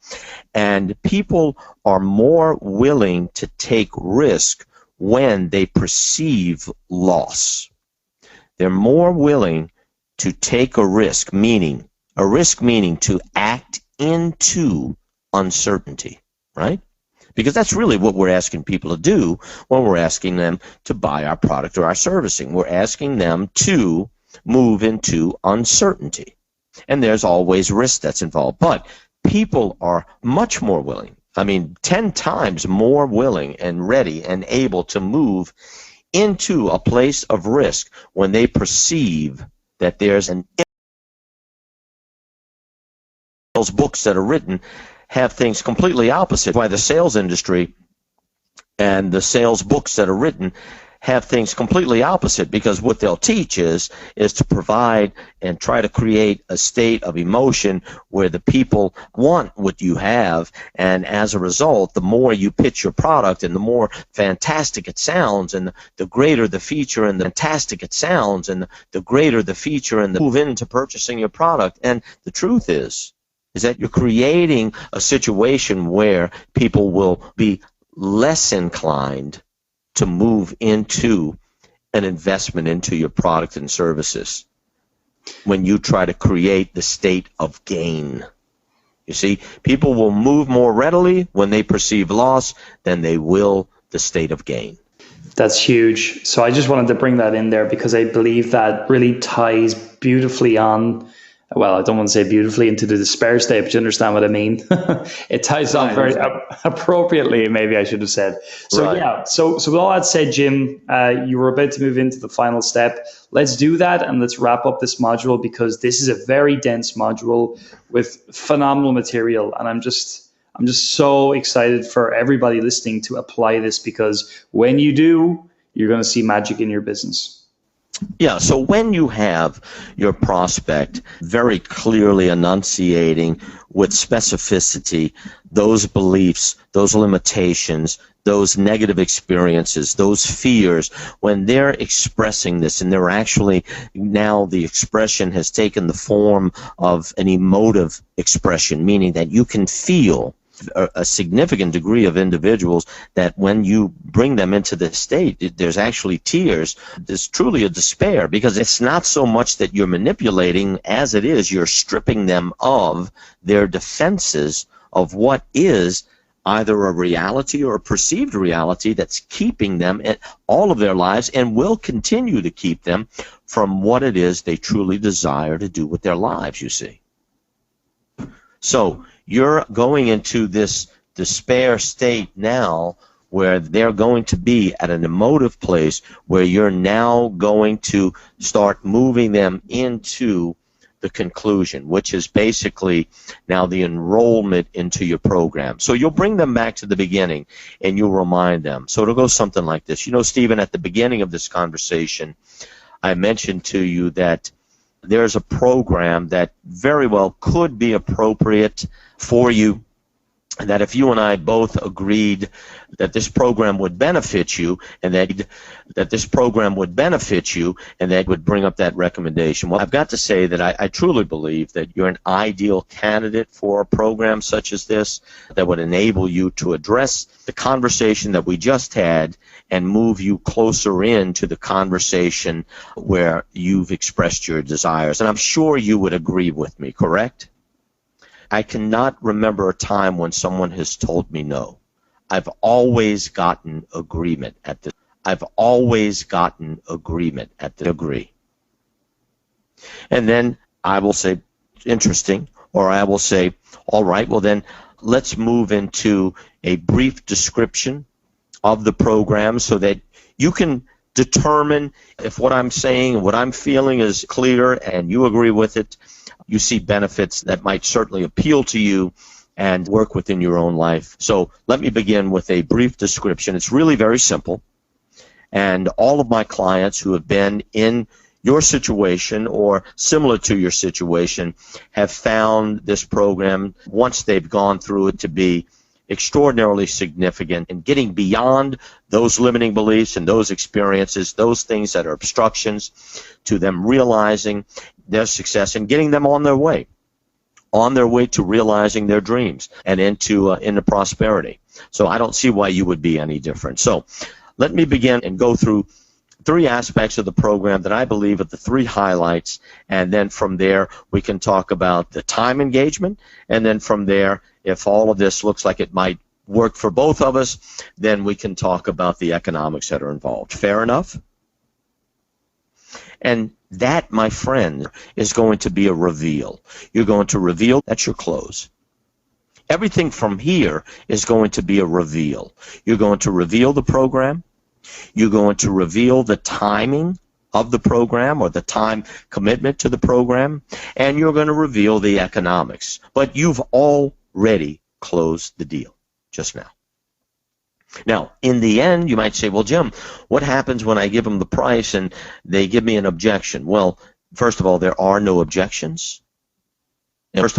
S2: And people are more willing to take risk when they perceive loss. They're more willing to take a risk meaning to act into uncertainty, right? Because that's really what we're asking people to do when we're asking them to buy our product or our servicing. We're asking them to move into uncertainty. And there's always risk that's involved. But people are much more willing, 10 times more willing and ready and able to move into a place of risk when they perceive that there's those books that are written have things completely opposite. Why the sales industry and the sales books that are written have things completely opposite, because what they'll teach is to provide and try to create a state of emotion where the people want what you have, and as a result, the more you pitch your product and the more fantastic it sounds, and the greater the feature and the fantastic it sounds, and the greater the feature and the move into purchasing your product. And the truth is that you're creating a situation where people will be less inclined to move into an investment into your product and services when you try to create the state of gain. You see, people will move more readily when they perceive loss than they will the state of gain.
S1: That's huge. So I just wanted to bring that in there because I believe that really ties beautifully on, well, I don't want to say beautifully into the despair state, but you understand what I mean. It ties on very appropriately, maybe I should have said. So
S2: right.
S1: Yeah, so with all that said, Jim, you were about to move into the final step. Let's do that and let's wrap up this module, because this is a very dense module with phenomenal material. And I'm just so excited for everybody listening to apply this, because when you do, you're going to see magic in your business.
S2: Yeah, so when you have your prospect very clearly enunciating with specificity those beliefs, those limitations, those negative experiences, those fears, when they're expressing this, and they're actually, now the expression has taken the form of an emotive expression, meaning that you can feel a significant degree of individuals that when you bring them into this state, there's actually tears. There's truly a despair, because it's not so much that you're manipulating as it is you're stripping them of their defenses of what is either a reality or a perceived reality that's keeping them in all of their lives and will continue to keep them from what it is they truly desire to do with their lives, you see. So you're going into this despair state now where they're going to be at an emotive place where you're now going to start moving them into the conclusion, which is basically now the enrollment into your program. So you'll bring them back to the beginning and you'll remind them. So it'll go something like this. You know, Stephen, at the beginning of this conversation, I mentioned to you that there's a program that very well could be appropriate for you that if you and I both agreed that this program would benefit you and that this program would benefit you and that would bring up that recommendation. Well, I've got to say that I truly believe that you're an ideal candidate for a program such as this that would enable you to address the conversation that we just had and move you closer into the conversation where you've expressed your desires. And I'm sure you would agree with me, correct? I cannot remember a time when someone has told me no. I've always gotten agreement at this. I've always gotten agreement at the agree. And then I will say, interesting, or I will say, all right, well then let's move into a brief description of the program so that you can determine if what I'm saying, what I'm feeling is clear and you agree with it. You see benefits that might certainly appeal to you and work within your own life. So let me begin with a brief description. It's really very simple. And all of my clients who have been in your situation or similar to your situation have found this program, once they've gone through it, to be extraordinarily significant in getting beyond those limiting beliefs and those experiences, those things that are obstructions to them realizing their success and getting them on their way to realizing their dreams and into prosperity. So I don't see why you would be any different. So let me begin and go through three aspects of the program that I believe are the three highlights, and then from there we can talk about the time engagement, and then from there, if all of this looks like it might work for both of us, then we can talk about the economics that are involved. Fair enough? And that, my friend, is going to be a reveal. You're going to reveal, that's your close. Everything from here is going to be a reveal. You're going to reveal the program. You're going to reveal the timing of the program or the time commitment to the program. And you're going to reveal the economics. But you've already closed the deal just now. Now, in the end, you might say, well, Jim, what happens when I give them the price and they give me an objection? Well, first of all, there are no objections. And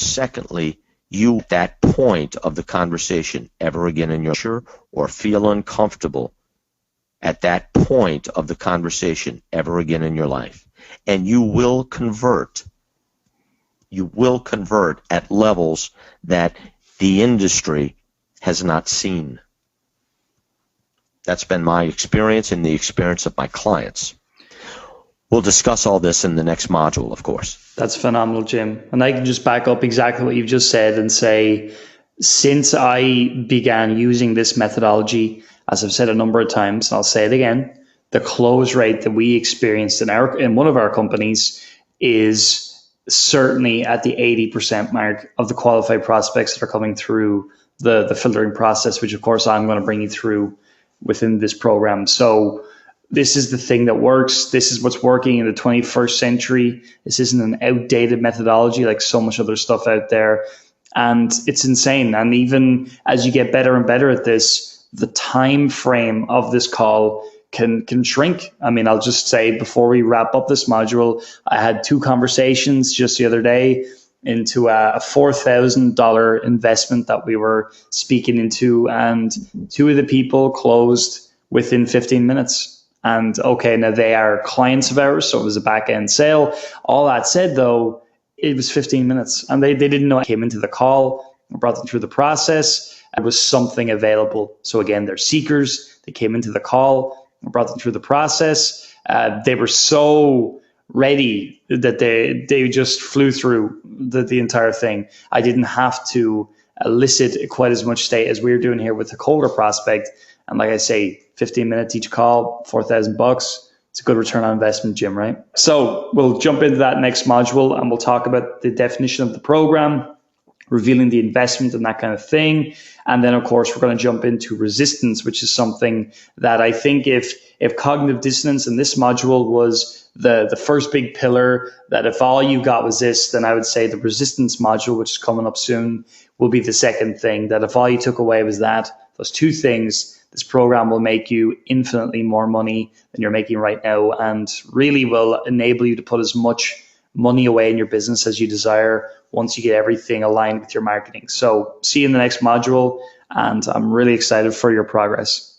S2: secondly, you at that point of the conversation ever again in your future or feel uncomfortable at that point of the conversation ever again in your life. And you will convert. You will convert at levels that the industry has not seen. That's been my experience and the experience of my clients. We'll discuss all this in the next module, of course.
S1: That's phenomenal, Jim. And I can just back up exactly what you've just said and say, since I began using this methodology, as I've said a number of times, and I'll say it again, the close rate that we experienced in one of our companies is certainly at the 80% mark of the qualified prospects that are coming through the filtering process, which of course I'm going to bring you through within this program. So this is the thing that works. This is what's working in the 21st century. This isn't an outdated methodology like so much other stuff out there. And it's insane. And even as you get better and better at this, the time frame of this call can shrink. I mean, I'll just say before we wrap up this module, I had two conversations just the other day into a $4,000 investment that we were speaking into, and two of the people closed within 15 minutes. And okay, now they are clients of ours, so it was a back-end sale. All that said, though, it was 15 minutes, and they didn't know I came into the call. I brought them through the process. There was something available. So again, they're seekers. They came into the call. I brought them through the process. They were so ready that they just flew through the entire thing. I didn't have to elicit quite as much state as we were doing here with the colder prospect. And like I say, 15 minutes each call, $4,000. It's a good return on investment, Jim, right? So we'll jump into that next module and we'll talk about the definition of the program, revealing the investment and that kind of thing. And then, of course, we're going to jump into resistance, which is something that I think if cognitive dissonance in this module was the first big pillar, that if all you got was this, then I would say the resistance module, which is coming up soon, will be the second thing. That if all you took away was those two things, this program will make you infinitely more money than you're making right now and really will enable you to put as much money away in your business as you desire once you get everything aligned with your marketing. So see you in the next module, and I'm really excited for your progress.